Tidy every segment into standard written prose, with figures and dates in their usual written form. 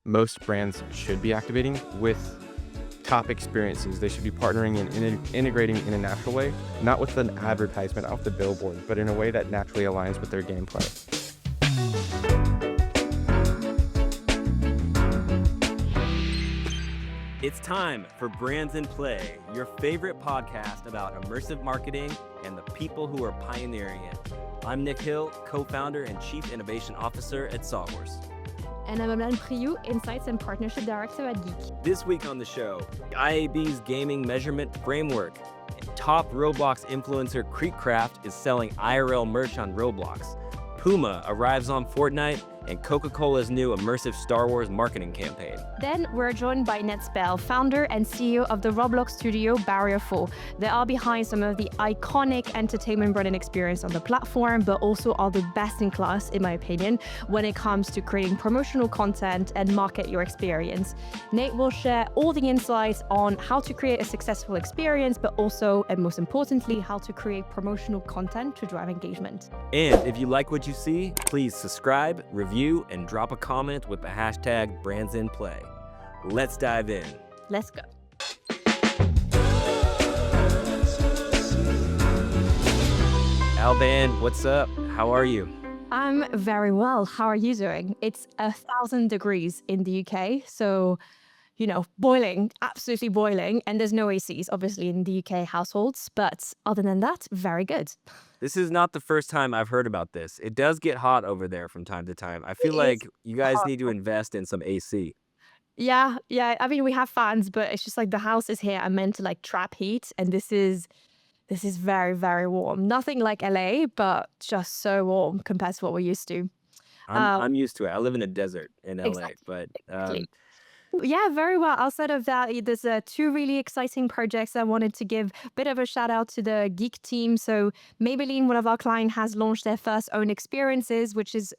most brands should be activating with top experiences. They should be partnering and integrating in a natural way, not with an advertisement off the billboard, but in a way that naturally aligns with their gameplay. It's time for Brands in Play, your favorite podcast about immersive marketing and the people who are pioneering it. I'm Nick Hill, co-founder and chief innovation officer at Sawhorse. And I'm Albane Prioux, Insights and Partnership Director at Geek. This week on the show, IAB's gaming measurement framework. Top Roblox influencer Creekcraft is selling IRL merch on Roblox. Puma arrives on Fortnite, and Coca-Cola's new immersive Star Wars marketing campaign. Then we're joined by Ned Spell, founder and CEO of the Roblox studio Barrier 4. They are behind some of the iconic entertainment branding experience on the platform, but also are the best in class, in my opinion, when it comes to creating promotional content and market your experience. Nate will share all the insights on how to create a successful experience, but also, and most importantly, how to create promotional content to drive engagement. And if you like what you see, please subscribe, review, and drop a comment with the hashtag BrandsInPlay. Let's dive in. Let's go. Albane, what's up? How are you? I'm very well. How are you doing? It's 1,000 degrees in the UK, so boiling, absolutely boiling. And there's no ACs, obviously, in the UK households. But other than that, very good. This is not the first time I've heard about this. It does get hot over there from time to time. I feel like you guys need to invest in some AC. Yeah. I mean, we have fans, but it's just like the houses here are meant to trap heat. And this is very, very warm. Nothing like LA, but just so warm compared to what we're used to. I'm used to it. I live in a desert in LA, Exactly. but Yeah, very well. Outside of that, there's two really exciting projects I wanted to give a bit of a shout out to the Geek team. So Maybelline, one of our clients, has launched their first own experiences, which is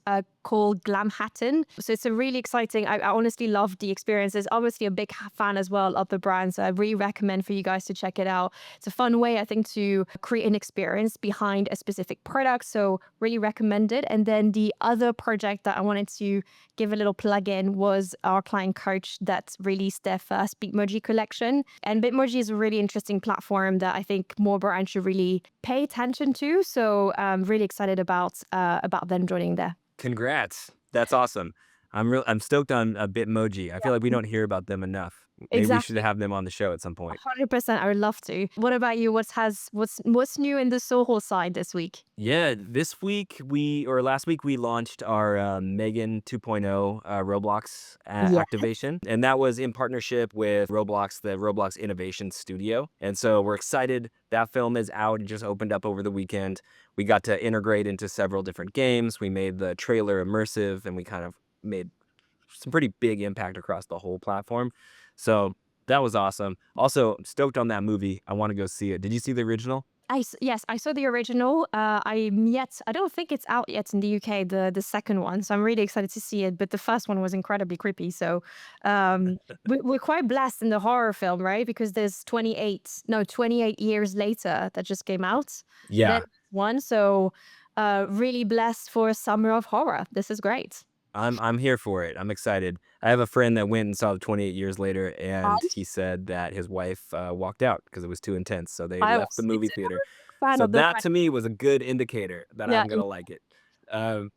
called Glam Hatton. So it's a really exciting, I honestly love the experiences. Obviously a big fan as well of the brand. So I really recommend for you guys to check it out. It's a fun way, I think, to create an experience behind a specific product. So really recommend it. And then the other project that I wanted to give a little plug in was our client Coach that released their first Bitmoji collection. And Bitmoji is a really interesting platform that I think more brands should really pay attention to. So I'm really excited about them joining there. congrats. That's awesome. I'm stoked on Bitmoji. I feel like we don't hear about them enough. Maybe we should Exactly. have them on the show at some point. 100%. I would love to. What about you? What's new in the Soho side this week? Yeah, last week we launched our Megan 2.0 Roblox Yeah. activation, and that was in partnership with Roblox, the Roblox Innovation Studio. And so we're excited. That film is out. It just opened up over the weekend. We got to integrate into several different games. We made the trailer immersive, and we kind of made some pretty big impact across the whole platform. So that was awesome. Also, I'm stoked on that movie. I want to go see it. Did you see the original? Yes, I saw the original. I don't think it's out yet in the UK, the second one. So I'm really excited to see it. But the first one was incredibly creepy. So we're quite blessed in the horror film, right? Because there's 28 years later that just came out. Yeah. That one. So really blessed for a summer of horror. This is great. I'm here for it. I'm excited. I have a friend that went and saw it 28 years later, and And he said that his wife walked out because it was too intense. So they I left the was movie theater. fan So of the that to me was a good indicator that yeah. I'm going to like it. Um,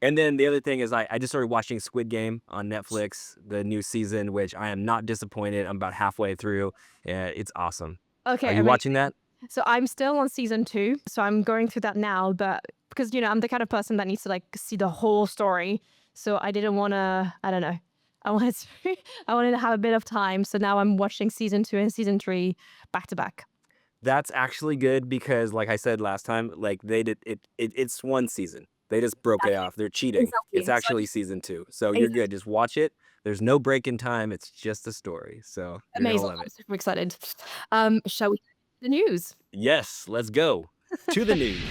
and then the other thing is I just started watching Squid Game on Netflix, the new season, which I am not disappointed. I'm about halfway through. It's awesome. Okay. Are you amazing. watching that? So I'm still on season 2. So I'm going through that now, but because I'm the kind of person that needs to see the whole story. So I didn't want to, I don't know. I wanted to have a bit of time. So now I'm watching season 2 and season 3 back to back. That's actually good because, like I said last time, they did it's one season. They just broke it off. They're cheating. Exactly. It's actually season 2. So you're good. Just watch it. There's no break in time. It's just a story. So you're Amazing. gonna love I'm it. super excited. Shall we the news? Yes, let's go to the news.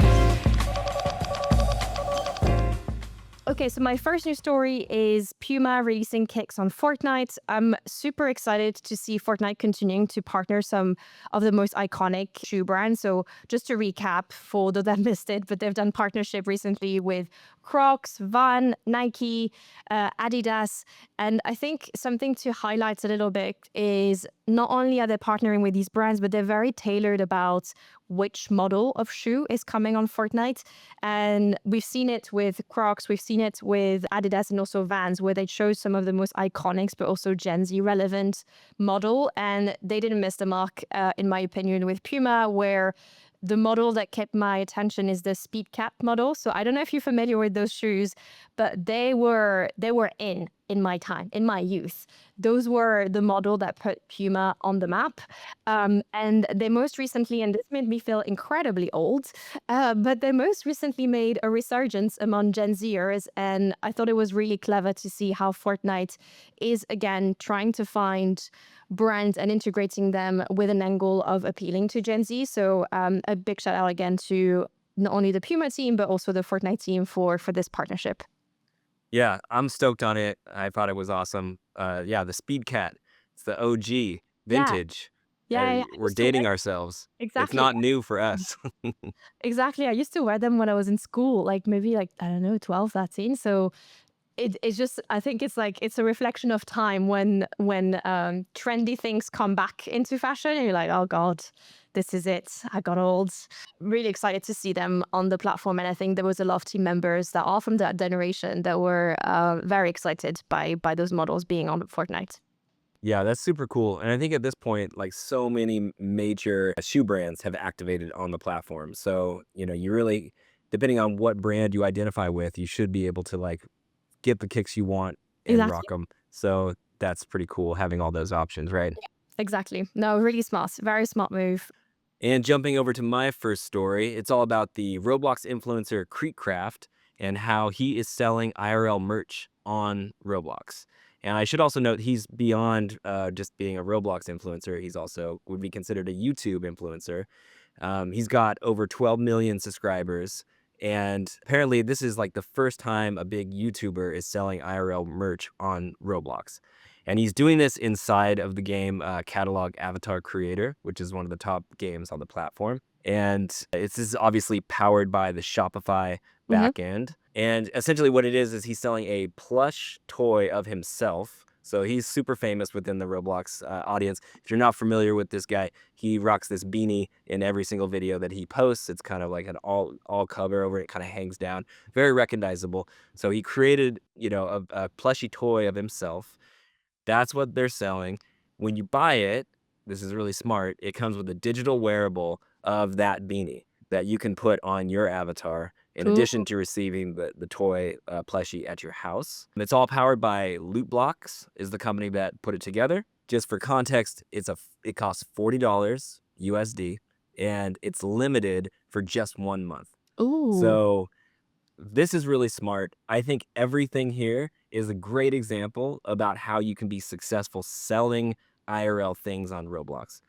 Okay, so my first news story is Puma releasing kicks on Fortnite. I'm super excited to see Fortnite continuing to partner some of the most iconic shoe brands. So just to recap for those that missed it, but they've done partnership recently with Crocs, Van, Nike, Adidas. And I think something to highlight a little bit is not only are they partnering with these brands, but they're very tailored about which model of shoe is coming on Fortnite. And we've seen it with Crocs, we've seen it with Adidas and also Vans, where they chose some of the most iconic, but also Gen Z relevant model. And they didn't miss the mark, in my opinion, with Puma, where the model that kept my attention is the Speed Cap model. So I don't know if you're familiar with those shoes, but they were in my time, in my youth. Those were the model that put Puma on the map. And they most recently, and this made me feel incredibly old, but they most recently made a resurgence among Gen Zers. And I thought it was really clever to see how Fortnite is again trying to find brands and integrating them with an angle of appealing to Gen Z. So a big shout out again to not only the Puma team, but also the Fortnite team for this partnership. Yeah, I'm stoked on it. I thought it was awesome. Yeah, the Speed Cat. It's the OG Yeah, vintage. yeah, I We're used to wear dating ourselves. It's exactly. not new for us. Exactly. I used to wear them when I was in school, like maybe like, I don't know, 12, 13. So it's just, I think it's like, it's a reflection of time when trendy things come back into fashion and you're like, oh God, this is it. I got old. Really excited to see them on the platform. And I think there was a lot of team members that are from that generation that were very excited by those models being on Fortnite. Yeah, that's super cool. And I think at this point, like so many major shoe brands have activated on the platform. So, you really, depending on what brand you identify with, you should be able to like get the kicks you want and rock Exactly. them. So that's pretty cool having all those options, right? Exactly. No, really smart. Very smart move. And jumping over to my first story, it's all about the Roblox influencer Creekcraft and how he is selling IRL merch on Roblox. And I should also note he's beyond just being a Roblox influencer. He's also would be considered a YouTube influencer. He's got over 12 million subscribers. And apparently this is like the first time a big YouTuber is selling IRL merch on Roblox. And he's doing this inside of the game Catalog Avatar Creator, which is one of the top games on the platform. And this is obviously powered by the Shopify Hmm. backend. And essentially what it is he's selling a plush toy of himself. So he's super famous within the Roblox audience. If you're not familiar with this guy, he rocks this beanie in every single video that he posts. It's kind of like an all cover over it, kind of hangs down, very recognizable. So he created, a plushy toy of himself. That's what they're selling. When you buy it, this is really smart. It comes with a digital wearable of that beanie that you can put on your avatar in Cool. addition to receiving the toy plushie at your house. And it's all powered by Lootblocks is the company that put it together. Just for context, it costs $40 USD and it's limited for just 1 month. Ooh. So this is really smart. I think everything here is a great example about how you can be successful selling IRL things on Roblox.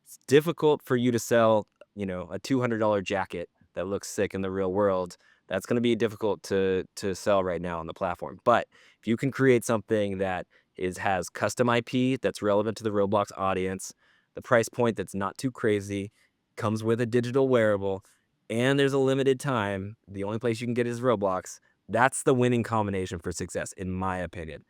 It's difficult for you to sell, a $200 jacket that looks sick in the real world. That's going to be difficult to sell right now on the platform. But if you can create something that has custom IP that's relevant to the Roblox audience, the price point that's not too crazy, comes with a digital wearable, and there's a limited time, the only place you can get is Roblox. That's the winning combination for success, in my opinion.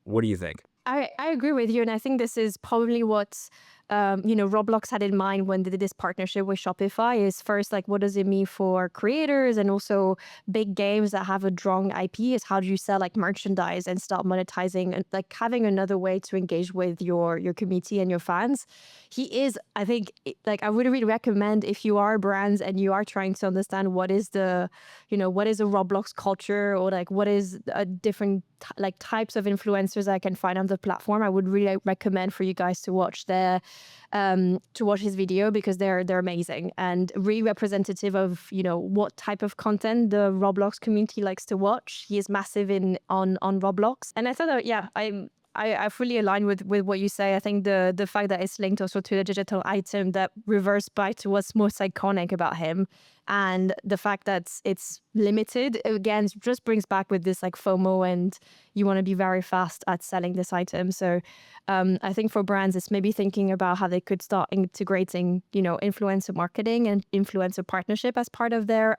What do you think? I agree with you. And I think this is probably what, Roblox had in mind when they did this partnership with Shopify is first, like, what does it mean for creators and also big games that have a strong IP is how do you sell like merchandise and start monetizing and like having another way to engage with your community and your fans. He is, I think, like, I would really recommend if you are brands and you are trying to understand what is what is a Roblox culture or like what is a different like types of influencers I can find on the platform. I would really recommend for you guys to watch his video because they're amazing and really representative of what type of content the Roblox community likes to watch. He is massive on Roblox, and I thought that I fully align with what you say. I think the fact that it's linked also to the digital item that reverse back to what's most iconic about him And the fact that it's limited, again, just brings back with this like FOMO, and you want to be very fast at selling this item. So I think for brands, it's maybe thinking about how they could start integrating, influencer marketing and influencer partnership as part of their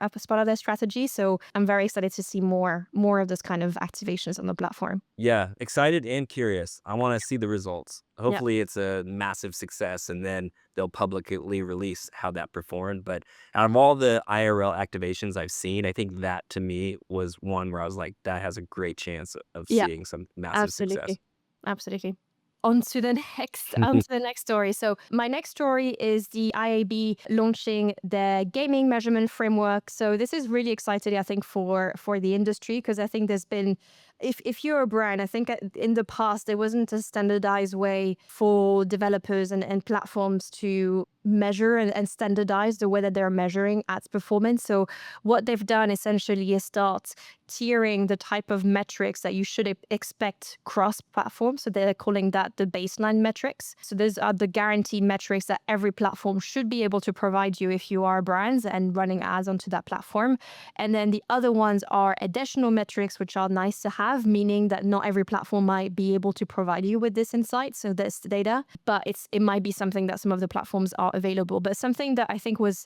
strategy. So I'm very excited to see more of this kind of activations on the platform. Yeah, excited and curious. I want to see the results. Yeah. Hopefully, it's a massive success, and then they'll publicly release how that performed. But out of all the IRL activations I've seen, I think that to me was one where I was like, that has a great chance of Yeah, seeing some massive success. absolutely. Absolutely. On to the next story. So my next story is the IAB launching their gaming measurement framework. So this is really exciting, I think, for the industry, because I think there's been, if you're a brand, I think in the past there wasn't a standardized way for developers and platforms to measure and standardize the way that they're measuring ads performance. So what they've done essentially is start tiering the type of metrics that you should expect cross-platform. So they're calling that the baseline metrics. So those are the guaranteed metrics that every platform should be able to provide you if you are brands and running ads onto that platform. And then the other ones are additional metrics, which are nice to have, meaning that not every platform might be able to provide you with this insight, so this data, but it might be something that some of the platforms are available. But something that I think was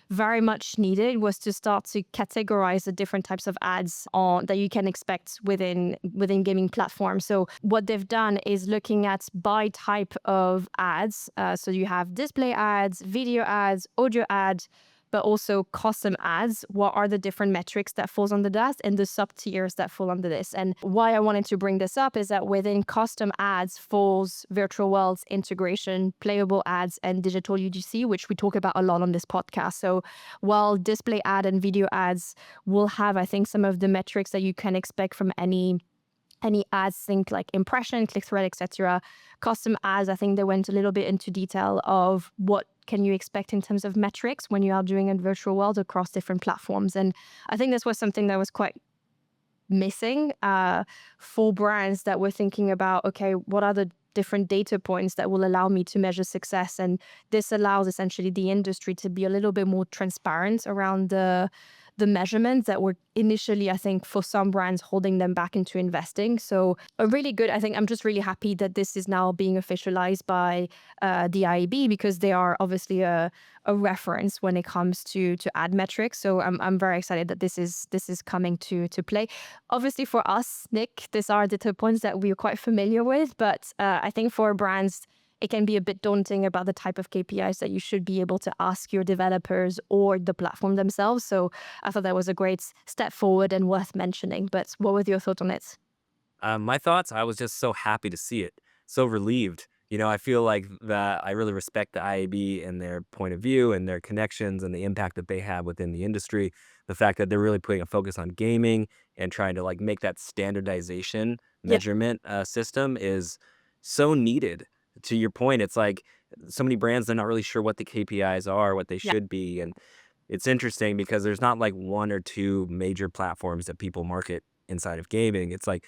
very much needed was to start to categorize the different types of ads that you can expect within gaming platforms. So what they've done is looking at by type of ads. So you have display ads, video ads, audio ads, but also custom ads. What are the different metrics that falls under that and the sub tiers that fall under this? And why I wanted to bring this up is that within custom ads falls virtual worlds integration, playable ads, and digital UGC, which we talk about a lot on this podcast. So while display ad and video ads will have, I think, some of the metrics that you can expect from any ads, think like impression, click thread, etc. Custom ads, I think they went a little bit into detail of what can you expect in terms of metrics when you are doing a virtual world across different platforms. And I think this was something that was quite missing for brands that were thinking about, okay, what are the different data points that will allow me to measure success? And this allows essentially the industry to be a little bit more transparent around the measurements that were initially, I think, for some brands holding them back into investing. So a really good, I think I'm just really happy that this is now being officialized by the IAB, because they are obviously a reference when it comes to ad metrics. So I'm very excited that this is coming to play. Obviously for us, Nick, these are data points that we're quite familiar with, but I think for brands, it can be a bit daunting about the type of KPIs that you should be able to ask your developers or the platform themselves. So I thought that was a great step forward and worth mentioning. But what was your thought on it? My thoughts, I was just so happy to see it, so relieved. I feel like that I really respect the IAB and their point of view and their connections and the impact that they have within the industry. The fact that they're really putting a focus on gaming and trying to like make that standardization Yeah. measurement system is so needed. To your point, it's like so many brands, they're not really sure what the KPIs are, what they Yeah. should be. And it's interesting because there's not like one or two major platforms that people market inside of gaming. It's like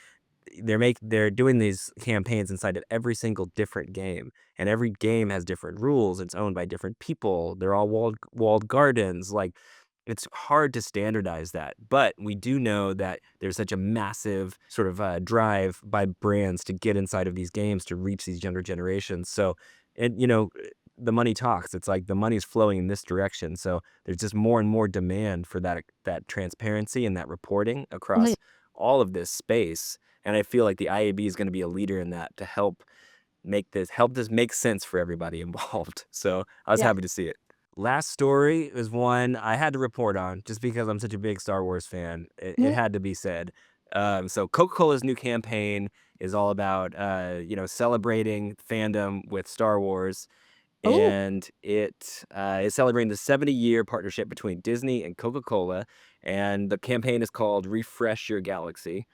they're doing these campaigns inside of every single different game, and every game has different rules. It's owned by different people. They're all walled gardens. Like it's hard to standardize that, but we do know that there's such a massive sort of drive by brands to get inside of these games to reach these younger generations. So, and the money talks. It's like the money's flowing in this direction. So there's just more and more demand for that transparency and that reporting Mhm. across all of this space. And I feel like the IAB is going to be a leader in that to help this make sense for everybody involved. So I was Yeah. happy to see it. Last story is one I had to report on just because I'm such a big Star Wars fan. It Mhm. had to be said. So Coca-Cola's new campaign is all about, celebrating fandom with Star Wars, Oh, and it is celebrating the 70-year partnership between Disney and Coca-Cola, and the campaign is called Refresh Your Galaxy.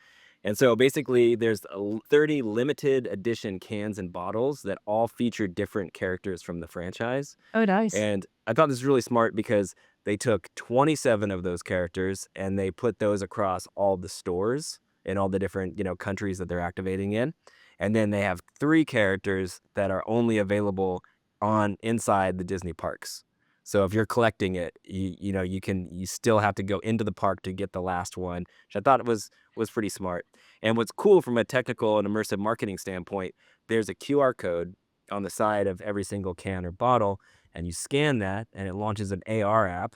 And so basically, there's 30 limited edition cans and bottles that all feature different characters from the franchise. oh, nice. And I thought this was really smart because they took 27 of those characters and they put those across all the stores in all the different, countries that they're activating in. And then they have 3 characters that are only available on inside the Disney parks. So if you're collecting it, you still have to go into the park to get the last one, which I thought was pretty smart. And what's cool from a technical and immersive marketing standpoint, there's a QR code on the side of every single can or bottle, and you scan that, and it launches an AR app,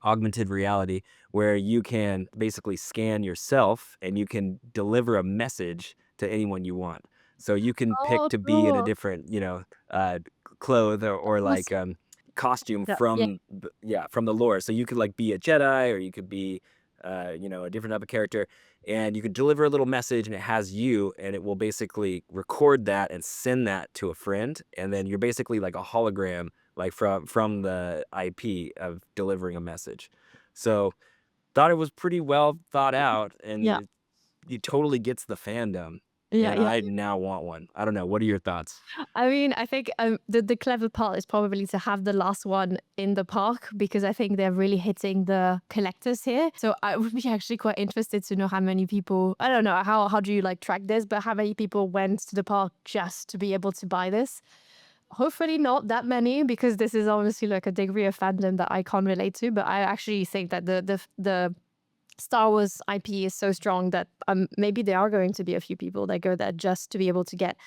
augmented reality, where you can basically scan yourself and you can deliver a message to anyone you want. So you can pick Oh, to be in a cool. different, clothes or Must- like costume yeah. from the lore. So you could like be a Jedi, or you could be a different type of character, and you could deliver a little message, and it has you, and it will basically record that and send that to a friend, and then you're basically like a hologram, like from the IP of delivering a message. So thought it was pretty well thought out, and Yeah. it totally gets the fandom. Yeah. And Yeah. I now want one. I don't know. What are your thoughts? I mean, I think the clever part is probably to have the last one in the park because I think they're really hitting the collectors here. So I would be actually quite interested to know how many people, I don't know, how do you like track this, but how many people went to the park just to be able to buy this? Hopefully not that many because this is obviously like a degree of fandom that I can't relate to, but I actually think that the Star Wars IP is so strong that maybe there are going to be a few people that go there just to be able to get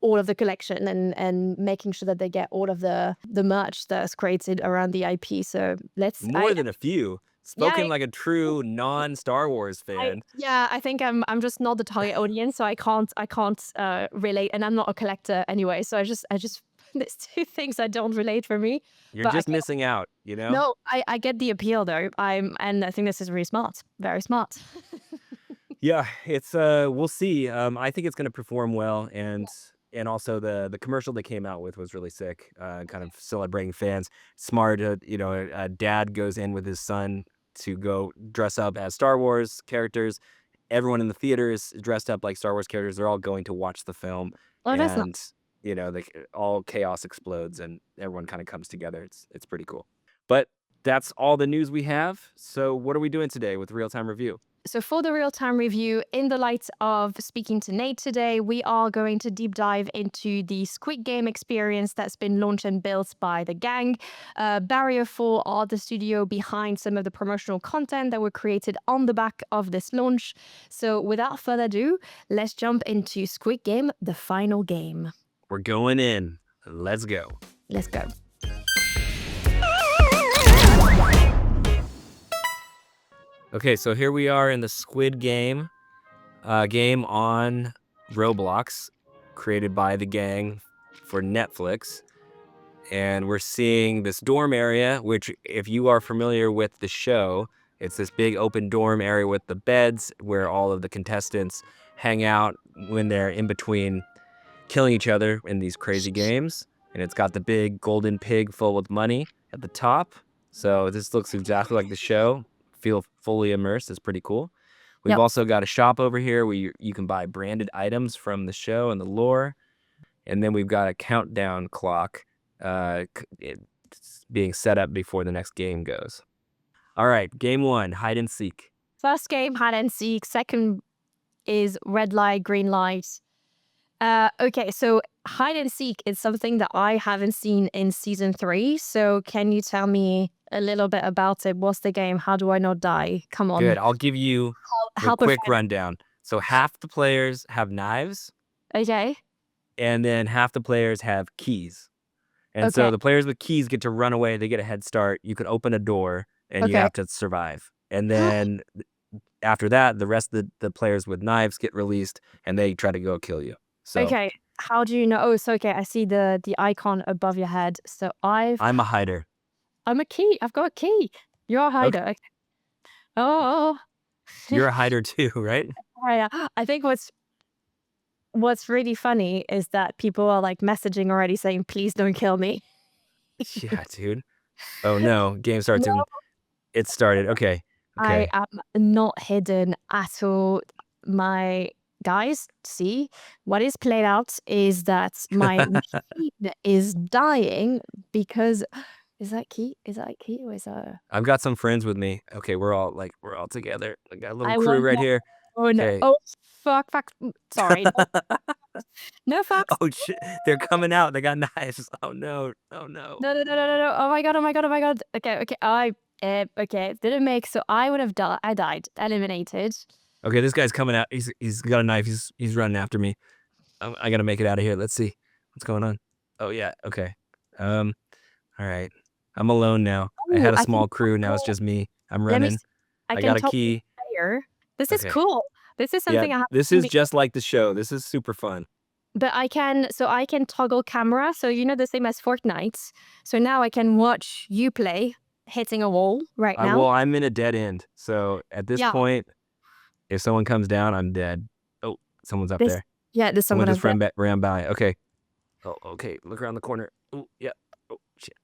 all of the collection and making sure that they get all of the merch that's created around the IP. So More than a few. yeah, Spoken like a true non-Star Wars I fan. yeah, I think I'm just not the target audience, so I can't relate, and I'm not a collector anyway. So I just there's two things that don't relate for me, You're but just missing out, no, I get the appeal though. And I think this is really smart, very smart. Yeah, it's we'll see. I think it's gonna perform well, and also the commercial they came out with was really sick. Kind of celebrating fans. Smart, a dad goes in with his son to go dress up as Star Wars characters. Everyone in the theater is dressed up like Star Wars characters. They're all going to watch the film, Oh, that's and nice. all chaos explodes and everyone kind of comes together. It's pretty cool. But that's all the news we have. So what are we doing today with real time review? So, for the real time review, in the light of speaking to Nate today, we are going to deep dive into the Squid Game experience that's been launched and built by the gang. Barrier 4 are the studio behind some of the promotional content that were created on the back of this launch. So, without further ado, let's jump into Squid Game, the final game. We're going in. Let's go. Let's go. Okay, so here we are in the Squid Game, game on Roblox, created by the gang for Netflix. And we're seeing this dorm area, which, if you are familiar with the show, it's this big open dorm area with the beds where all of the contestants hang out when they're in between killing each other in these crazy games. And it's got the big golden pig full with money at the top. So this looks exactly like the show. Feel fully immersed. It's pretty cool. We've Yep. also got a shop over here where you can buy branded items from the show and the lore. And then we've got a countdown clock it's being set up before the next game goes. All right, game one, hide and seek. First game, hide and seek. Second is red light, green light. Okay, so hide and seek is something that I haven't seen in season 3. So can you tell me a little bit about it? What's the game? How do I not die? Come on. Good. I'll give you the Help a quick friend. rundown. So half the players have knives, Okay. and then half the players have keys. And so Okay. the players with keys get to run away. They get a head start. You can open a door, and you Okay. have to survive. And then after that, the rest of the players with knives get released, and they try to go kill you. So Okay. How do you know? Oh, so okay. I see the icon above your head. So I'm a hider. I'm a key. I've got a key. You're a hider. Okay. Oh. You're a hider too, right? Yeah. I think what's really funny is that people are like messaging already saying, please don't kill me. Yeah, dude. Oh no, game starts No, and it started. Okay. I Okay. am not hidden at all. My guys, see, what is played out is that my machine is dying because is that key? Is that a key or is that I've got some friends with me. Okay, we're all together. I got a little I crew want right more here. Oh no. Okay. Oh fuck. Sorry. No, no fucks. Oh shit, they're coming out. They got knives. Oh no. Oh no. No. Oh my god. Oh my god. Oh my god. Okay. Okay. Didn't make so I would have died. I died. Eliminated. Okay, this guy's coming out. He's got a knife. He's running after me. I gotta make it out of here. Let's see what's going on. Oh yeah. Okay. Um. All right. I'm alone now. I Oh, had a I can small crew. Now it's just me. I'm let me running. see. I I can got a toggle key. player. This is Okay. cool. This is Yeah. something I haven't This seen is before. just like the show. This is super fun. But I can toggle camera. So you know the same as Fortnite. So now I can watch you play hitting a wall right now. Well, I'm in a dead end. So at this Yeah. point, if someone comes down, I'm dead. Oh, someone's up This there. yeah, there's Someone someone up just there. ran by. Okay. Oh, okay. Look around the corner. Oh, yeah. Oh, shit.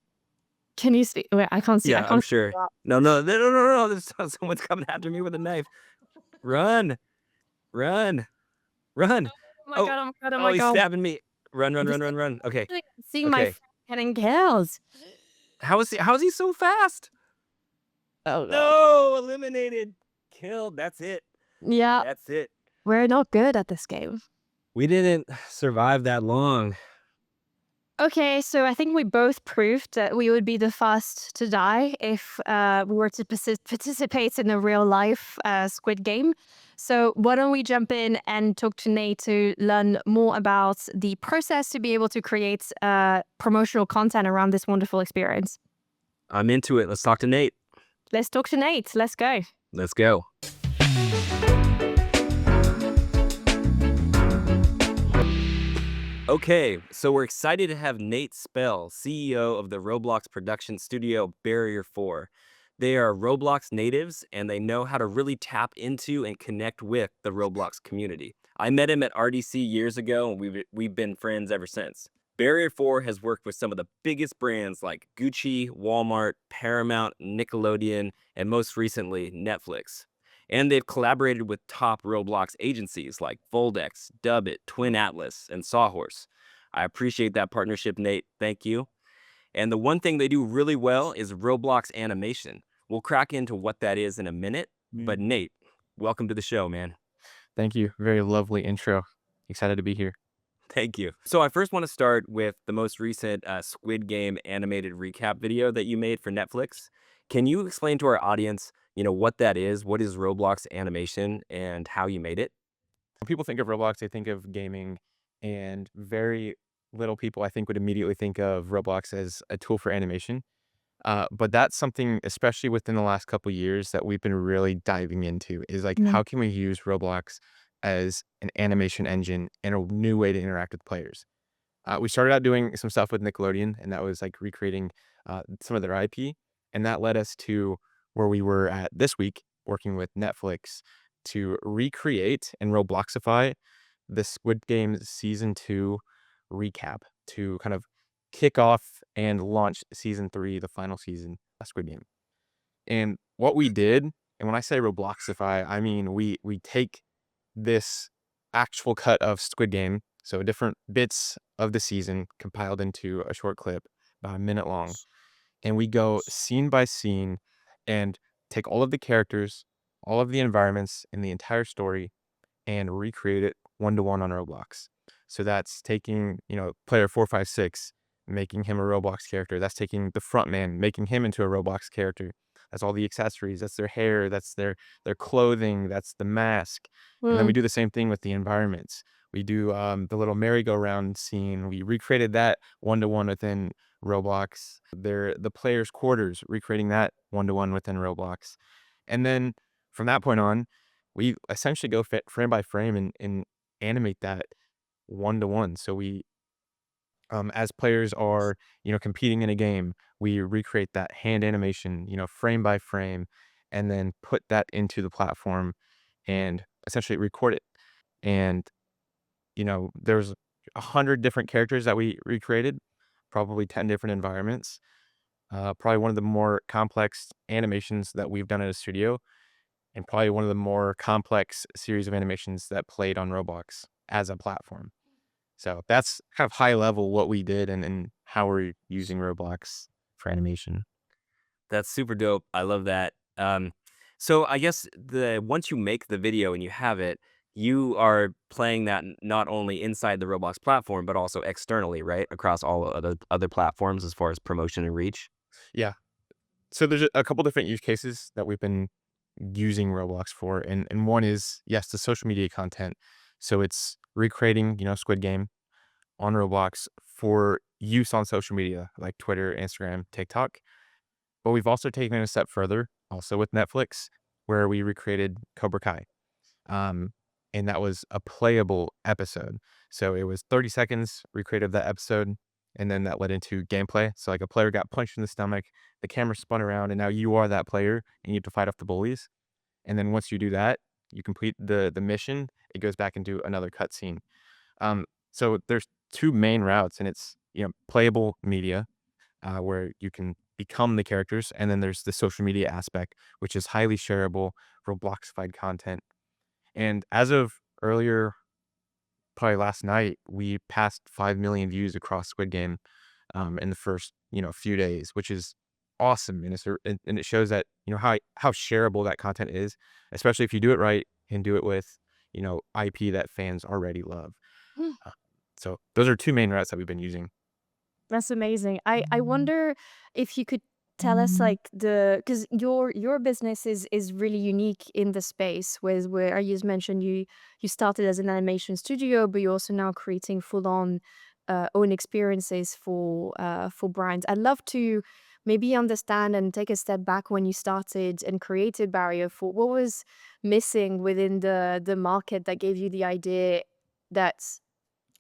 Can you see? Wait, I can't see. I Yeah, I'm can't see. sure. No. Someone's coming after me with a knife. Run, run, run. Oh my Oh, god, oh my god, oh oh, my he's god. stabbing me. Run, run, This run, run, run. Okay, is seeing my okay. friend getting kills. How is he so fast? Oh god. No, eliminated. Killed. That's it. Yeah, That's it. we're not good at this game. We didn't survive that long. Okay, so I think we both proved that we would be the first to die if we were to participate in a real life Squid Game. So why don't we jump in and talk to Nate to learn more about the process to be able to create promotional content around this wonderful experience. I'm into it. Let's talk to Nate. Let's talk to Nate. Let's go. Let's go. Okay, so we're excited to have Nate Spell, CEO of the Roblox production studio Barrier 4. They are Roblox natives and they know how to really tap into and connect with the Roblox community. I met him at RDC years ago and we've been friends ever since. Barrier 4 has worked with some of the biggest brands like Gucci, Walmart, Paramount, Nickelodeon, and most recently, Netflix. And they've collaborated with top Roblox agencies like Voldex, Dubbit, Twin Atlas, and Sawhorse. I appreciate that partnership, Nate. Thank you. And the one thing they do really well is Roblox animation. We'll crack into what that is in a minute. But Nate, welcome to the show, man. Thank you. Very lovely intro. Excited to be here. Thank you. So I first want to start with the most recent Squid Game animated recap video that you made for Netflix. Can you explain to our audience, what that is? What is Roblox animation and how you made it? When people think of Roblox, they think of gaming, and very little people, I think, would immediately think of Roblox as a tool for animation. But that's something, especially within the last couple years, that we've been really diving into is like, Mm. how can we use Roblox as an animation engine and a new way to interact with players? We started out doing some stuff with Nickelodeon, and that was like recreating some of their IP. And that led us to where we were at this week, working with Netflix to recreate and Robloxify the Squid Game season 2 recap to kind of kick off and launch season 3, the final season of Squid Game. And what we did, and when I say Robloxify, I mean we take this actual cut of Squid Game, so different bits of the season compiled into a short clip, about a minute long, and we go scene by scene and take all of the characters, all of the environments in the entire story and recreate it one to one on Roblox. So that's taking, player 456, making him a Roblox character. That's taking the front man, making him into a Roblox character. That's all the accessories. That's their hair. That's their clothing. That's the mask. And then we Mm. do the same thing with the environments. We do the little merry-go-round scene. We recreated that one to one within Roblox. The players' quarters, recreating that one to one within Roblox. And then from that point on, we essentially go frame by frame and animate that one to one. So we, as players are, competing in a game, we recreate that hand animation, frame by frame, and then put that into the platform and essentially record it. And, there's 100 different characters that we recreated, probably 10 different environments. Probably one of the more complex animations that we've done at a studio, and probably one of the more complex series of animations that played on Roblox as a platform. So that's kind of high level what we did and how we're using Roblox for animation. That's super dope. I love that. So I guess the once you make the video and you have it, you are playing that not only inside the Roblox platform, but also externally, right? Across all other platforms as far as promotion and reach. Yeah. So there's a couple different use cases that we've been using Roblox for, and one is, yes, the social media content. So it's recreating, Squid Game on Roblox for use on social media like Twitter, Instagram, TikTok. But we've also taken it a step further, also with Netflix, where we recreated Cobra Kai. Um, and that was a playable episode. So it was 30 seconds, recreated that episode, and then that led into gameplay. So like a player got punched in the stomach, the camera spun around, and now you are that player, and you have to fight off the bullies. And then once you do that, you complete the mission, it goes back into another cutscene. So there's two main routes, and it's playable media where you can become the characters, and then there's the social media aspect, which is highly shareable, Robloxified content. And as of earlier, probably last night, we passed 5 million views across Squid Game in the first few days, which is awesome, and it shows that how shareable that content is, especially if you do it right and do it with IP that fans already love. Uh, so those are two main routes that we've been using. That's amazing. I wonder if you could tell us like because your business is really unique in the space where you just mentioned you started as an animation studio, but you're also now creating full on own experiences for brands. I'd love to maybe understand and take a step back when you started and created Barrier for what was missing within the market that gave you the idea that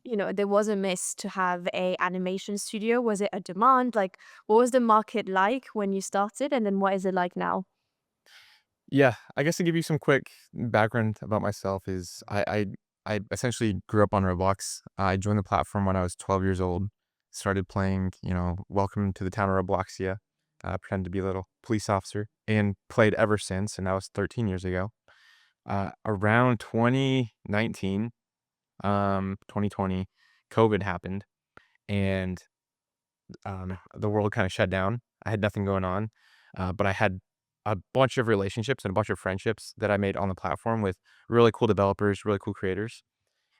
there was a miss to have a animation studio. Was it a demand? Like, what was the market like when you started, and then what is it like now? Yeah, I guess to give you some quick background about myself is I essentially grew up on Roblox. I joined the platform when I was 12 years old. Started playing, Welcome to the Town of Robloxia. Pretended to be a little police officer and played ever since. And that was 13 years ago. Around 2019, 2020, COVID happened, and the world kind of shut down. I had nothing going on, but I had a bunch of relationships and a bunch of friendships that I made on the platform with really cool developers, really cool creators.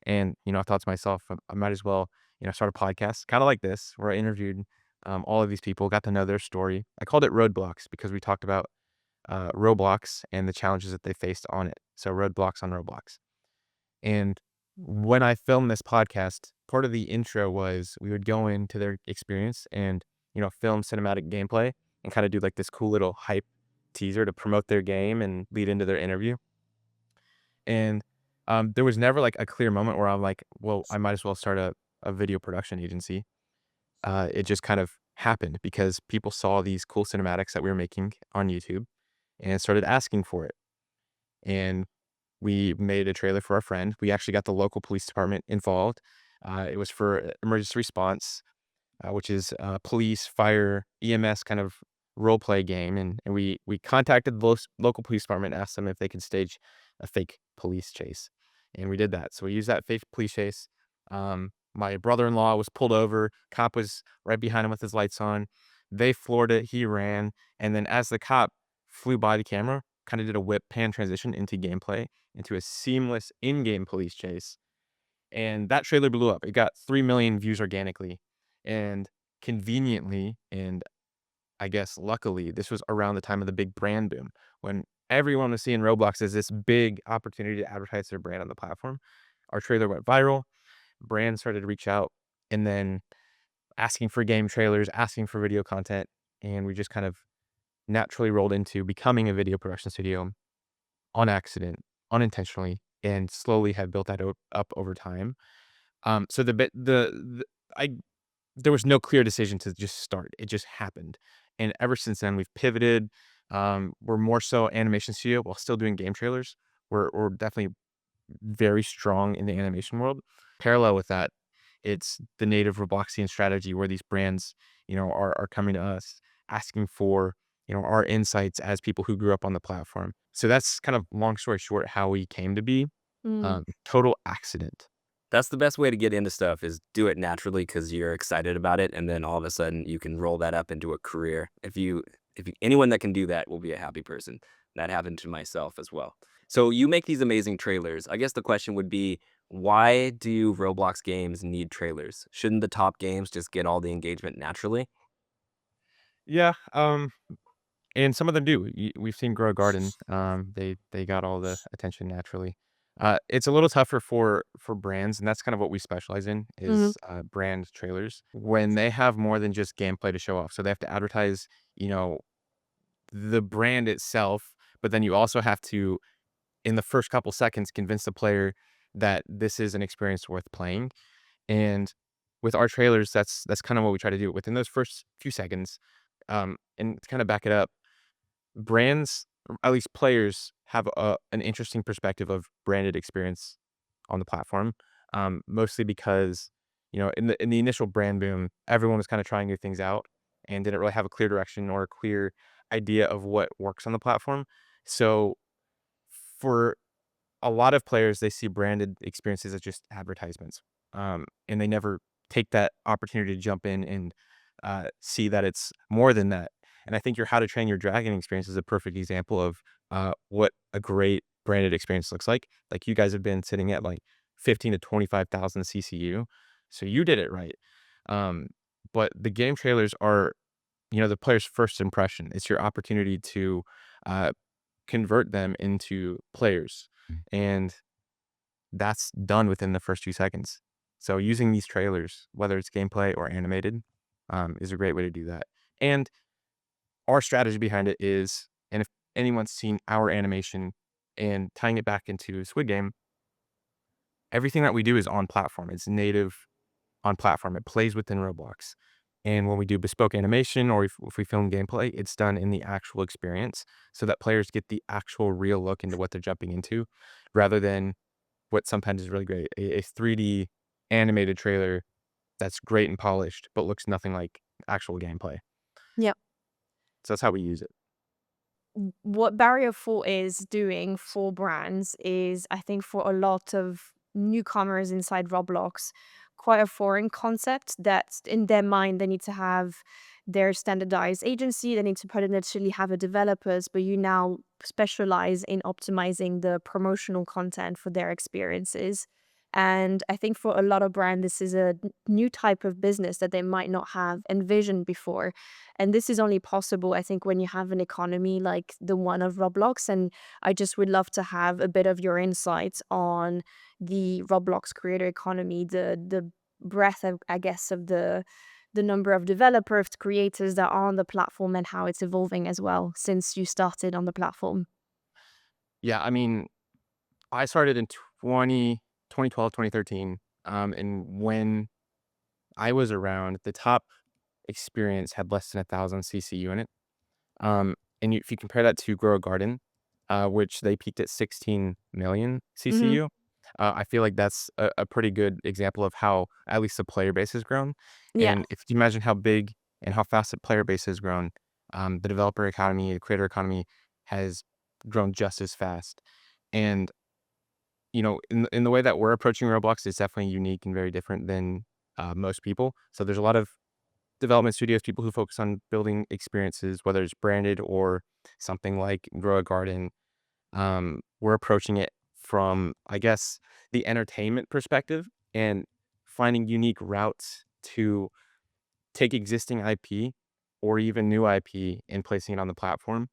And I thought to myself, I might as well, start a podcast, kind of like this, where I interviewed all of these people, got to know their story. I called it Roadblocks because we talked about Roblox and the challenges that they faced on it. So Roadblocks on Roblox. And when I filmed this podcast, part of the intro was we would go into their experience and, film cinematic gameplay and kind of do like this cool little hype teaser to promote their game and lead into their interview. And there was never like a clear moment where I'm like, well, I might as well start a video production agency. It just kind of happened because people saw these cool cinematics that we were making on YouTube and started asking for it. And we made a trailer for our friend. We actually got the local police department involved. It was for emergency response, which is police, fire, EMS kind of role play game. And we contacted the local police department, asked them if they could stage a fake police chase. And we did that. So we used that fake police chase. My brother-in-law was pulled over. Cop was right behind him with his lights on. They floored it. He ran. And then as the cop flew by the camera, kind of did a whip pan transition into gameplay, into a seamless in-game police chase. And that trailer blew up. It got 3 million views organically. And conveniently, and I guess luckily, this was around the time of the big brand boom when everyone was seeing Roblox as this big opportunity to advertise their brand on the platform. Our trailer went viral. Brands started to reach out and then asking for game trailers, asking for video content. And we just kind of naturally rolled into becoming a video production studio on accident, unintentionally, and slowly have built that up over time. So I there was no clear decision to just start. It just happened, and ever since then we've pivoted. We're more so animation studio while still doing game trailers. We're definitely very strong in the animation world. Parallel with that, it's the native Robloxian strategy where these brands, are coming to us asking for, our insights as people who grew up on the platform. So that's kind of long story short how we came to be. Mm. Total accident. That's the best way to get into stuff is do it naturally because you're excited about it, and then all of a sudden you can roll that up into a career. If you anyone that can do that will be a happy person. That happened to myself as well. So you make these amazing trailers. I guess the question would be, why do Roblox games need trailers? Shouldn't the top games just get all the engagement naturally? Yeah, and some of them do. We've seen Grow a Garden. They got all the attention naturally. It's a little tougher for brands, and that's kind of what we specialize in Mhm. is brand trailers when they have more than just gameplay to show off. So they have to advertise, you know, the brand itself, but then you also have to, in the first couple seconds, convince the player that this is an experience worth playing. And with our trailers, that's kind of what we try to do. Within those first few seconds, and to kind of back it up, brands, or at least players, have an interesting perspective of branded experience on the platform. Mostly because, in the initial brand boom, everyone was kind of trying new things out and didn't really have a clear direction or a clear idea of what works on the platform. So for a lot of players, they see branded experiences as just advertisements, and they never take that opportunity to jump in and see that it's more than that. And I think your How to Train Your Dragon experience is a perfect example of what a great branded experience looks like. Like you guys have been sitting at like 15 to 25,000 CCU, so you did it right. Um, but the game trailers are, the player's first impression. It's your opportunity to uh, convert them into players. And that's done within the first few seconds. So using these trailers, whether it's gameplay or animated, is a great way to do that. And our strategy behind it is, and if anyone's seen our animation and tying it back into Squid Game, everything that we do is on platform. It's native on platform. It plays within Roblox. And when we do bespoke animation or if we film gameplay, it's done in the actual experience so that players get the actual real look into what they're jumping into rather than what sometimes is really great, a 3D animated trailer that's great and polished, but looks nothing like actual gameplay. Yep. So that's how we use it. What Barrier 4 is doing for brands is, I think, for a lot of newcomers inside Roblox, quite a foreign concept that in their mind they need to have their standardized agency, they need to potentially have a developers, but you now specialize in optimizing the promotional content for their experiences. And I think for a lot of brands, this is a new type of business that they might not have envisioned before. And this is only possible, I think, when you have an economy like the one of Roblox. And I just would love to have a bit of your insights on the Roblox creator economy, the breadth of, I guess, of the number of developers, creators that are on the platform and how it's evolving as well since you started on the platform. Yeah, I mean, I started in 2012, 2013, and when I was around, the top experience had less than 1,000 CCU in it. If you compare that to Grow a Garden, which they peaked at 16 million Hmm. CCU, I feel like that's a pretty good example of how at least the player base has grown. Yeah. And if you imagine how big and how fast the player base has grown, the developer economy, the creator economy has grown just as fast. And in the way that we're approaching Roblox is definitely unique and very different than most people. So there's a lot of development studios, people who focus on building experiences, whether it's branded or something like Grow a Garden. We're approaching it from, I guess, the entertainment perspective and finding unique routes to take existing IP or even new IP and placing it on the platform.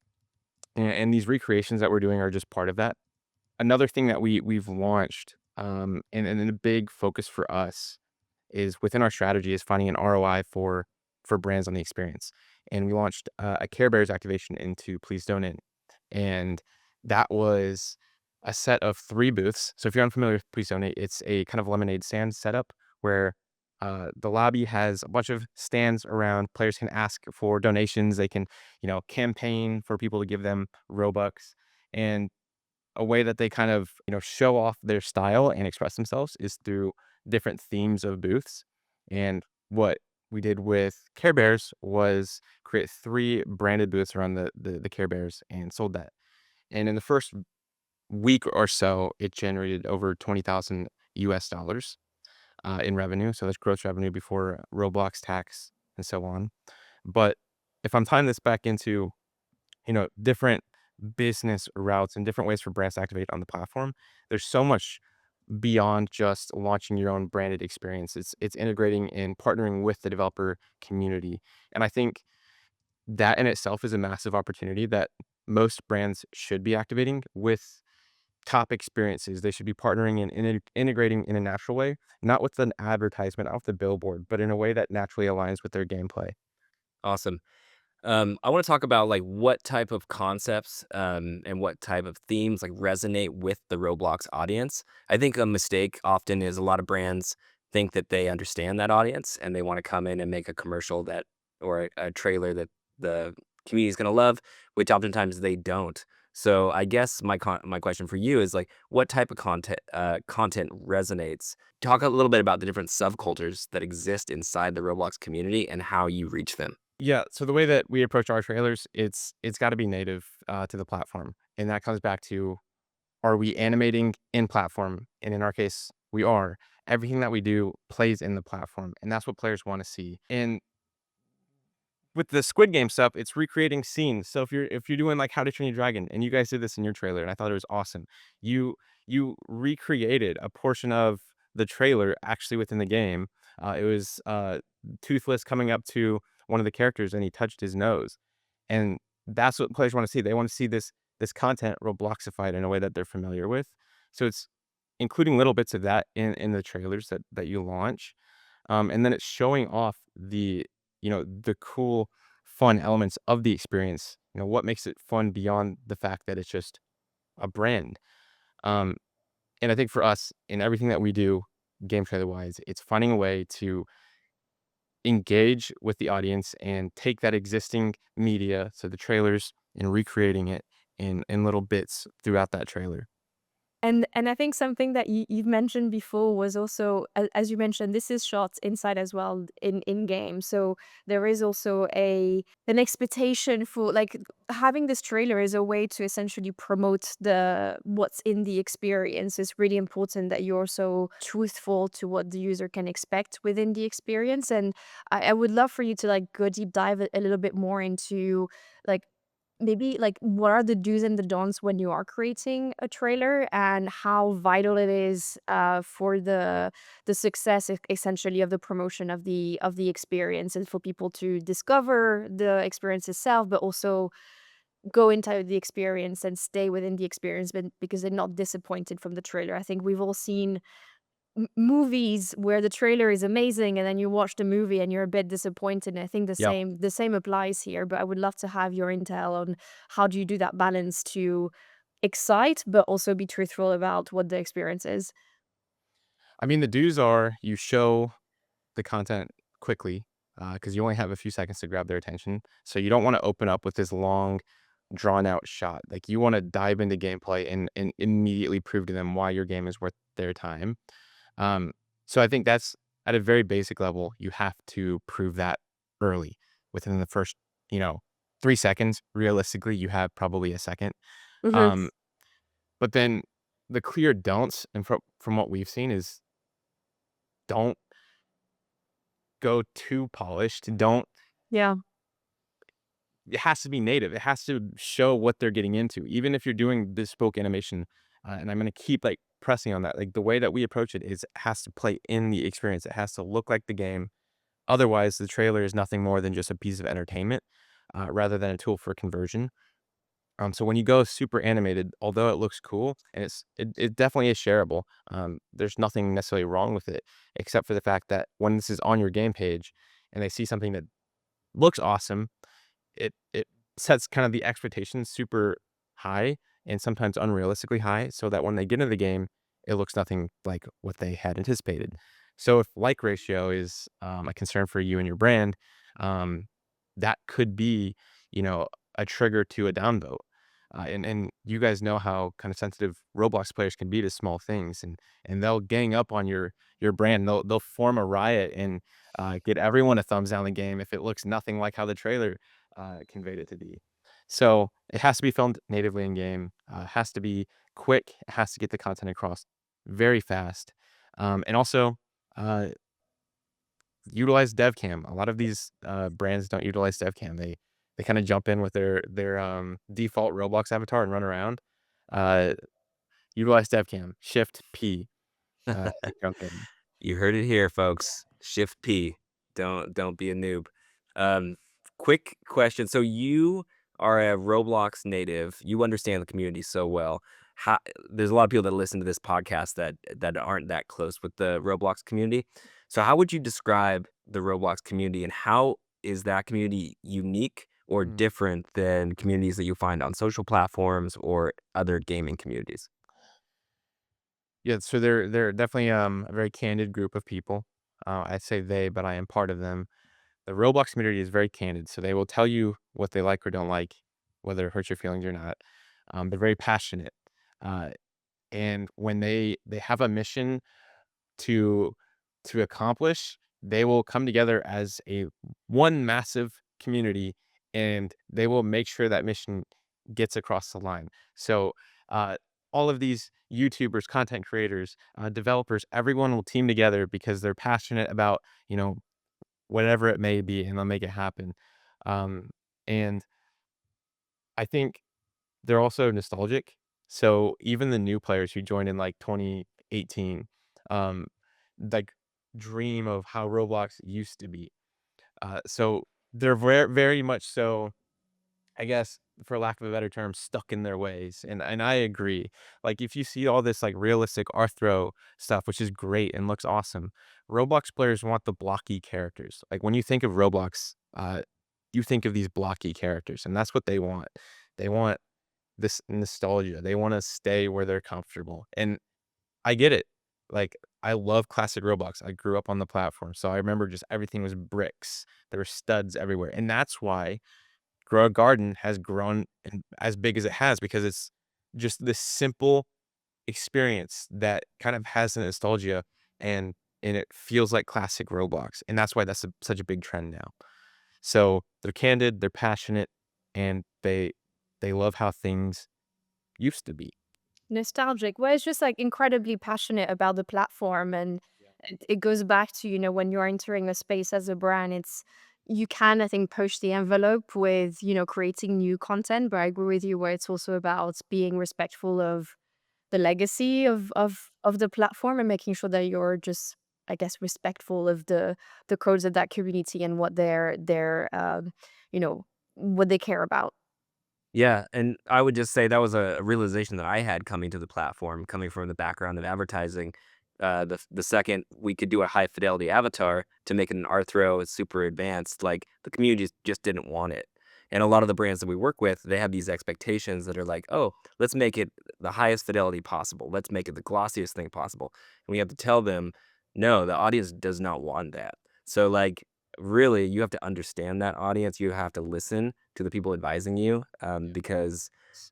And these recreations that we're doing are just part of that. Another thing that we've launched, and a big focus for us is within our strategy is finding an ROI for brands on the experience. And we launched a Care Bears activation into Please Donate. And that was a set of 3 booths. So if you're unfamiliar with Please Donate, it's a kind of lemonade stand setup where the lobby has a bunch of stands around. Players can ask for donations. They can, campaign for people to give them Robux. And a way that they kind of, show off their style and express themselves is through different themes of booths. And what we did with Care Bears was create 3 branded booths around the Care Bears and sold that. And in the first week or so, it generated over 20,000 US dollars in revenue. So that's gross revenue before Roblox tax and so on. But if I'm tying this back into, different business routes and different ways for brands to activate on the platform. There's so much beyond just launching your own branded experience. It's integrating and partnering with the developer community. And I think that in itself is a massive opportunity that most brands should be activating with top experiences. They should be partnering and integrating in a natural way, not with an advertisement off the billboard, but in a way that naturally aligns with their gameplay. Awesome. I want to talk about like what type of concepts and what type of themes like resonate with the Roblox audience. I think a mistake often is a lot of brands think that they understand that audience and they want to come in and make a commercial that or a trailer that the community is going to love, which oftentimes they don't. So I guess my question for you is like, what type of content resonates? Talk a little bit about the different subcultures that exist inside the Roblox community and how you reach them. Yeah, so the way that we approach our trailers, it's got to be native to the platform, and that comes back to, are we animating in platform? And in our case, we are. Everything that we do plays in the platform, and that's what players want to see. And with the Squid Game stuff, it's recreating scenes. So if you're doing like How to Train Your Dragon, and you guys did this in your trailer, and I thought it was awesome. You you recreated a portion of the trailer actually within the game. It was Toothless coming up to one of the characters, and he touched his nose, and that's what players want to see. They want to see this content Robloxified in a way that they're familiar with. So it's including little bits of that in the trailers that you launch, and then it's showing off the cool, fun elements of the experience. What makes it fun beyond the fact that it's just a brand. Um, and I think for us, in everything that we do, game trailer wise, it's finding a way to engage with the audience and take that existing media, so the trailers, and recreating it in little bits throughout that trailer. And I think something that you've mentioned before was also, as you mentioned, this is shot inside as well in game. So there is also a an expectation for like having this trailer is a way to essentially promote the what's in the experience. It's really important that you're so truthful to what the user can expect within the experience. And I would love for you to like go deep dive a little bit more into like maybe like what are the do's and the don'ts when you are creating a trailer and how vital it is for the success essentially of the promotion of the experience and for people to discover the experience itself, but also go into the experience and stay within the experience, but because they're not disappointed from the trailer. I think we've all seen movies where the trailer is amazing and then you watch the movie and you're a bit disappointed. And I think Yeah. the same applies here, but I would love to have your intel on how do you do that balance to excite but also be truthful about what the experience is. I mean, the do's are you show the content quickly, because you only have a few seconds to grab their attention. So you don't want to open up with this long, drawn out shot. Like you want to dive into gameplay and immediately prove to them why your game is worth their time. Um, so I think that's at a very basic level, you have to prove that early within the first, you know, 3 seconds. Realistically, you have probably a second. Hmm. Um, but then the clear don'ts, and from what we've seen, is don't go too polished. Don't Yeah. It has to be native. It has to show what they're getting into, even if you're doing bespoke animation. And I'm gonna keep like pressing on that. Like the way that we approach it is it has to play in the experience. It has to look like the game. Otherwise, the trailer is nothing more than just a piece of entertainment, rather than a tool for conversion. So when you go super animated, although it looks cool and it definitely is shareable, there's nothing necessarily wrong with it, except for the fact that when this is on your game page and they see something that looks awesome, it sets kind of the expectations super high and sometimes unrealistically high, so that when they get into the game, it looks nothing like what they had anticipated. So if like ratio is a concern for you and your brand, um, that could be, you know, a trigger to a downvote. And you guys know how kind of sensitive Roblox players can be to small things, and they'll gang up on your brand. They'll form a riot and get everyone a thumbs down the game if it looks nothing like how the trailer conveyed it to be. So it has to be filmed natively in game. It has to be quick. It has to get the content across very fast, and also utilize DevCam. A lot of these brands don't utilize DevCam. They kind of jump in with their default Roblox avatar and run around. Uh, Utilize DevCam, Shift P, and jump in. You heard it here, folks. Shift P. Don't be a noob. Um, quick question. So you are a Roblox native. You understand the community so well. How, there's a lot of people that listen to this podcast that aren't that close with the Roblox community. So how would you describe the Roblox community, and how is that community unique or Mm. different than communities that you find on social platforms or other gaming communities? Yeah, so they're definitely a very candid group of people. I say they, but I am part of them. The Roblox community is very candid, so they will tell you what they like or don't like, whether it hurts your feelings or not. They're very passionate, uh, and when they have a mission to accomplish, they will come together as a one massive community, and they will make sure that mission gets across the line. So, uh, all of these YouTubers, content creators, developers, everyone will team together because they're passionate about, whatever it may be, and they'll make it happen. Um, and I think they're also nostalgic. So even the new players who joined in like 2018, um, like dream of how Roblox used to be. So they're very much so, I guess, for lack of a better term, stuck in their ways. And I agree. Like if you see all this like realistic Arthro stuff, which is great and looks awesome, Roblox players want the blocky characters. Like when you think of Roblox, you think of these blocky characters, and that's what they want. They want this nostalgia. They want to stay where they're comfortable. And I get it. Like I love classic Roblox. I grew up on the platform. So I remember just everything was bricks. There were studs everywhere. And that's why Grow a Garden has grown as big as it has, because it's just this simple experience that kind of has the nostalgia, and it feels like classic Roblox. And that's why that's such a big trend now. So they're candid, they're passionate, and they love how things used to be. Nostalgic. Well, it's just like incredibly passionate about the platform, and it goes back to, when you're entering a space as a brand, it's you can, I think, push the envelope with, creating new content. But I agree with you where it's also about being respectful of the legacy of the platform, and making sure that you're just, I guess, respectful of the codes of that community and what you know, what they care about. Yeah, and I would just say that was a realization that I had coming to the platform, coming from the background of advertising. The second we could do a high fidelity avatar to make it an Arthro, it's super advanced, like the community just didn't want it. And a lot of the brands that we work with, they have these expectations that are like, oh, let's make it the highest fidelity possible. Let's make it the glossiest thing possible. And we have to tell them, no, the audience does not want that. So like really, you have to understand that audience. You have to listen to the people advising you, because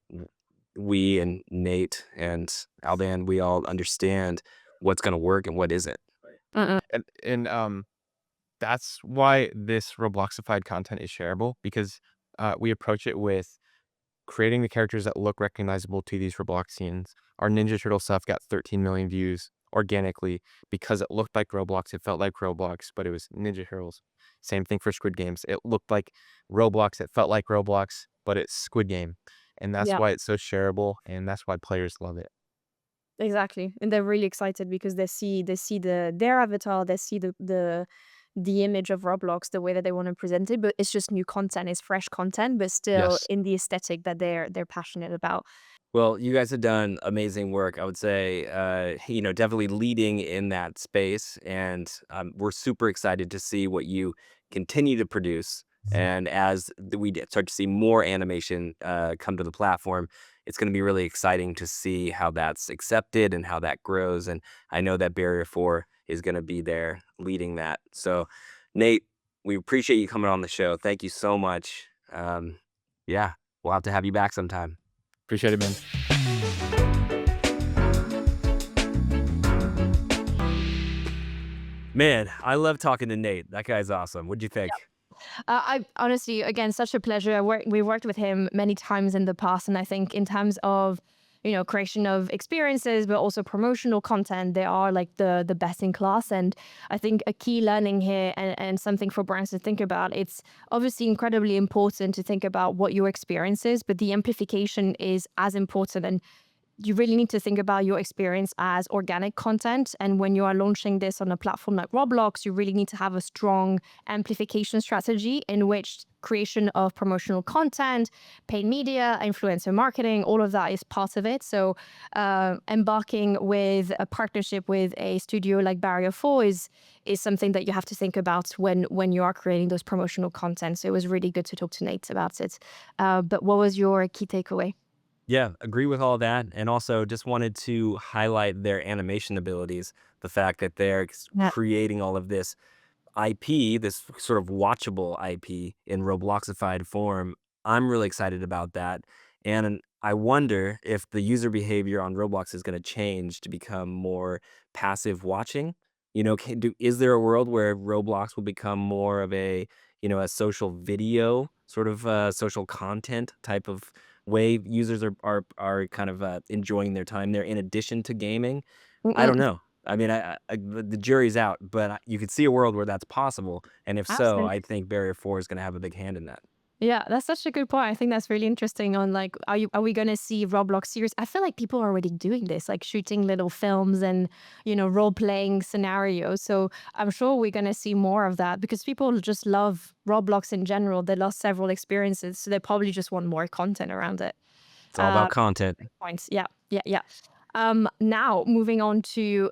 w- we and Nate and Alban, we all understand what's going to work and what isn't. Mm-mm. And that's why this Robloxified content is shareable, because we approach it with creating the characters that look recognizable to these Robloxians. Our Ninja Turtle stuff got 13 million views organically because it looked like Roblox. It felt like Roblox, but it was Ninja Turtles. Same thing for Squid Games. It looked like Roblox. It felt like Roblox, but it's Squid Game. And that's Yeah. why it's so shareable, and that's why players love it. Exactly, and they're really excited because they see their avatar, they see the image of Roblox the way that they want to present it, but it's just new content, it's fresh content, but still Yes. in the aesthetic that they're passionate about. Well, you guys have done amazing work. I would say, definitely leading in that space, and we're super excited to see what you continue to produce. And as start to see more animation come to the platform, it's going to be really exciting to see how that's accepted and how that grows. And I know that Barrier 4 is going to be there leading that. So, Nate, we appreciate you coming on the show. Thank you so much. Yeah, we'll have to have you back sometime. Appreciate it, man. Man, I love talking to Nate. That guy's awesome. What'd you think? I honestly, again, such a pleasure. We worked with him many times in the past, and I think in terms of, creation of experiences, but also promotional content, they are like the best in class. And I think a key learning here, and something for brands to think about, it's obviously incredibly important to think about what your experience is, but the amplification is as important. And you really need to think about your experience as organic content. And when you are launching this on a platform like Roblox, you really need to have a strong amplification strategy in which creation of promotional content, paid media, influencer marketing, all of that is part of it. So embarking with a partnership with a studio like Barrier 4 is something that you have to think about when you are creating those promotional content. So it was really good to talk to Nate about it. But what was your key takeaway? Yeah, agree with all that. And also just wanted to highlight their animation abilities. The fact that they're Yeah. creating all of this IP, this sort of watchable IP in Robloxified form. I'm really excited about that. And I wonder if the user behavior on Roblox is going to change to become more passive watching. Is there a world where Roblox will become more of a social video, sort of social content type of way users are kind of enjoying their time there in addition to gaming? I don't Mm-mm. know. I mean, the jury's out, but you could see a world where that's possible, and if so, I Absolutely. think Barrier 4 is gonna have a big hand in that. Yeah, that's such a good point. I think that's really interesting on like, are we gonna see Roblox series? I feel like people are already doing this, like shooting little films and, role playing scenarios. So I'm sure we're gonna see more of that because people just love Roblox in general. They lost several experiences, so they probably just want more content around it. It's all Uh, about content. Points. Yeah, yeah, yeah. Now moving on to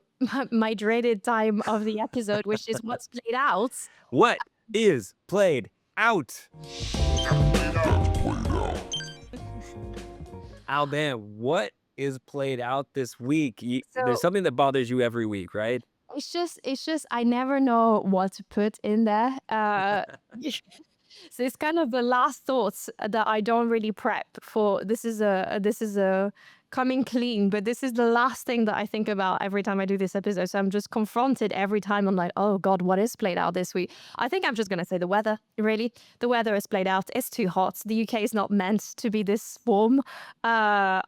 my dreaded time of the episode, which is what's played out. What is played out? Albane, what is played out this week? There's So something that bothers you every week, right? it's just I never know what to put in there. So it's kind of the last thoughts that I don't really prep for. This is a coming clean, but this is the last thing that I think about every time I do this episode. So I'm just confronted every time. I'm like, oh God, what is played out this week? I think I'm just gonna say the weather. Really, the weather is played out. It's too hot. The UK is not meant to be this warm. Uh,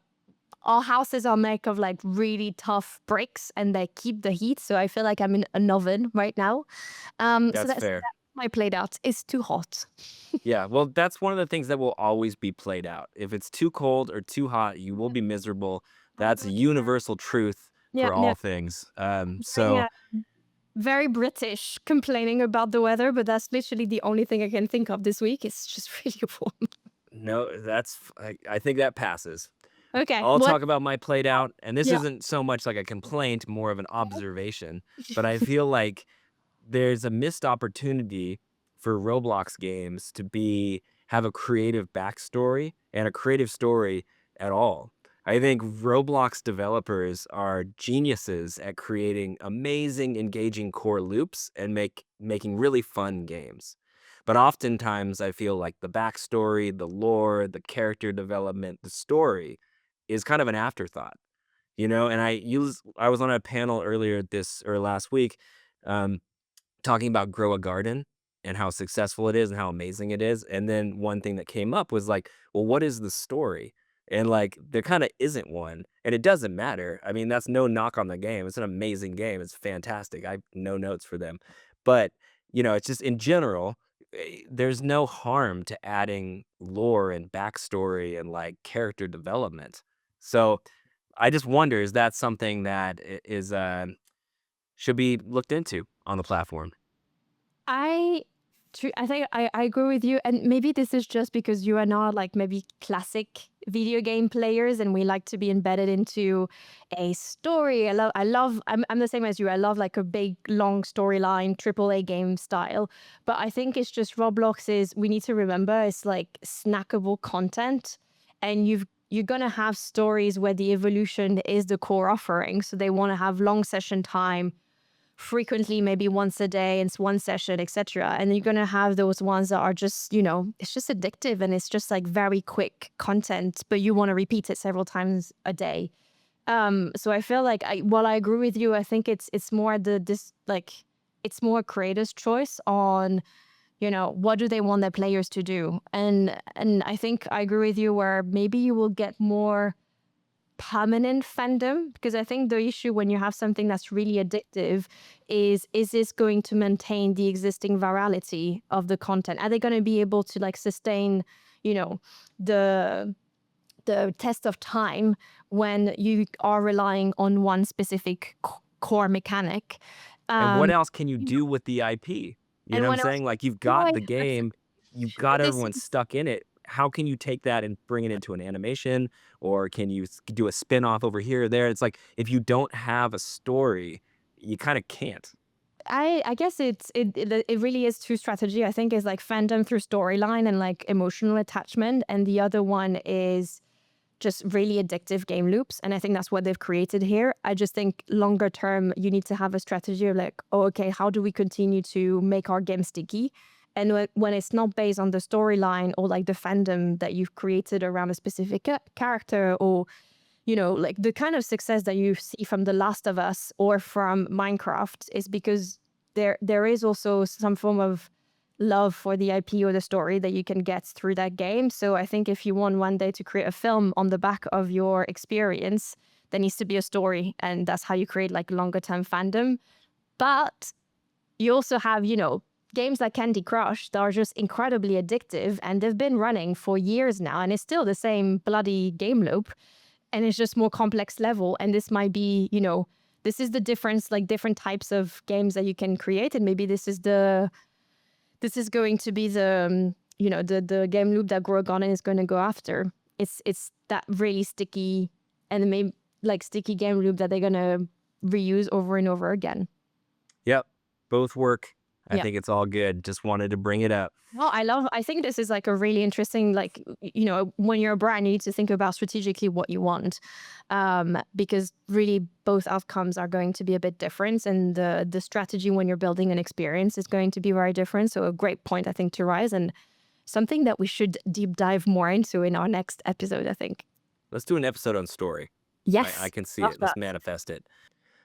our houses are made of like really tough bricks and they keep the heat. So I feel like I'm in an oven right now. So That's that's fair. my played out. It's too hot. Yeah, well, that's one of the things that will always be played out. If it's too cold or too hot, you will be miserable. That's a universal truth Yeah, for yeah. all things. Very, So very British complaining about the weather, but that's literally the only thing I can think of this week. It's just really warm. no, I think that passes. Okay, I'll what? talk about my played out, and this Yeah. isn't so much like a complaint, more of an observation, but I feel like there's a missed opportunity for Roblox games to have a creative backstory and a creative story at all. I think Roblox developers are geniuses at creating amazing, engaging core loops and making really fun games. But oftentimes I feel like the backstory, the lore, the character development, the story is kind of an afterthought, and I was on a panel earlier this or last week, um, talking about Grow a Garden and how successful it is and how amazing it is. And then one thing that came up was like, well, what is the story? And like, there kind of isn't one. And it doesn't matter. I mean, that's no knock on the game. It's an amazing game. It's fantastic. I have no notes for them. But, it's just in general, there's no harm to adding lore and backstory and like character development. So I just wonder, is that something that should be looked into on the platform? I I think I agree with you. And maybe this is just because you and I are like maybe classic video game players and we like to be embedded into a story. I'm the same as you. I love like a big long storyline, AAA game style. But I think it's just Roblox is we need to remember it's like snackable content. And you're gonna have stories where the evolution is the core offering. So they want to have long session time frequently, maybe once a day, it's one session, etc. And you're gonna have those ones that are just, it's just addictive and it's just like very quick content, but you want to repeat it several times a day. So I feel like while I agree with you, I think it's more it's more creators' choice on, what do they want their players to do. And I think I agree with you where maybe you will get more permanent fandom, because I think the issue when you have something that's really addictive is this going to maintain the existing virality of the content? Are they going to be able to like sustain, you know, the test of time when you are relying on one specific core mechanic? And what Um, else can you do with the IP? You and know what I'm when else? saying? Like, you've got Right. the game, you've got This everyone is stuck in it. How can you take that and bring it into an animation? Or can you do a spin-off over here or there? It's like, if you don't have a story, you kind of can't. I guess it really is two strategy. I think is like fandom through storyline and like emotional attachment, and the other one is just really addictive game loops. And I think that's what they've created here. I just think longer term, you need to have a strategy of like, oh, okay, how do we continue to make our game sticky? And when it's not based on the storyline or like the fandom that you've created around a specific character, or, you know, like the kind of success that you see from The Last of Us or from Minecraft is because there is also some form of love for the IP or the story that you can get through that game. So I think if you want one day to create a film on the back of your experience, there needs to be a story, and that's how you create like longer term fandom. But you also have, you know, games like Candy Crush that are just incredibly addictive, and they've been running for years now, and it's still the same bloody game loop, and it's just more complex level. And this might be, you know, this is the difference, like different types of games that you can create, and maybe this is going to be the you know, the game loop that Gorgon is going to go after. It's that really sticky and maybe like sticky game loop that they're going to reuse over and over again. Yep, both work. I Yeah. think it's all good. Just wanted to bring it up. Well, I think this is like a really interesting, like, you know, when you're a brand, you need to think about strategically what you want, because really both outcomes are going to be a bit different. And the strategy when you're building an experience is going to be very different. So a great point, I think, to rise, and something that we should deep dive more into in our next episode, I think. Let's do an episode on story. Yes. I can see Love it. Let's that. manifest it.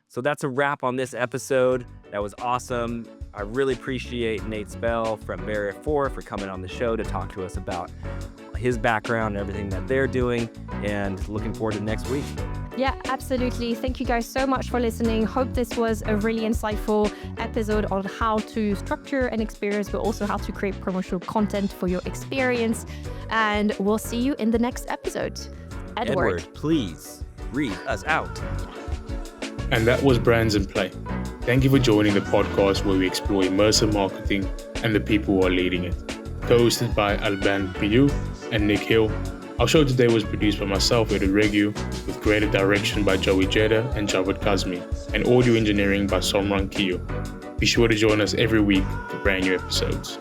So that's a wrap on this episode. That was awesome. I really appreciate Nate Spell from Barrier 4 for coming on the show to talk to us about his background and everything that they're doing, and looking forward to next week. Yeah, absolutely. Thank you guys so much for listening. Hope this was a really insightful episode on how to structure an experience, but also how to create promotional content for your experience. And we'll see you in the next episode. Edward, please read us out. And that was Brands in Play. Thank you for joining the podcast where we explore immersive marketing and the people who are leading it. Co-hosted by Albane, Prioux, and Nick Hill. Our show today was produced by myself, Edward Regu, with creative direction by Joey Jeddah and Javad Kazmi, and audio engineering by Somran Kiyo. Be sure to join us every week for brand new episodes.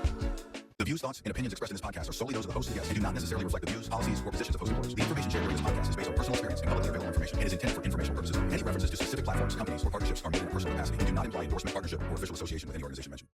The views, thoughts, and opinions expressed in this podcast are solely those of the host and guests and do not necessarily reflect the views, policies, or positions of host employers. The information shared during this podcast is based on personal experience and publicly available information and is intended for informational purposes. Any references to specific platforms, companies, or partnerships are made in a personal capacity and do not imply endorsement, partnership, or official association with any organization mentioned.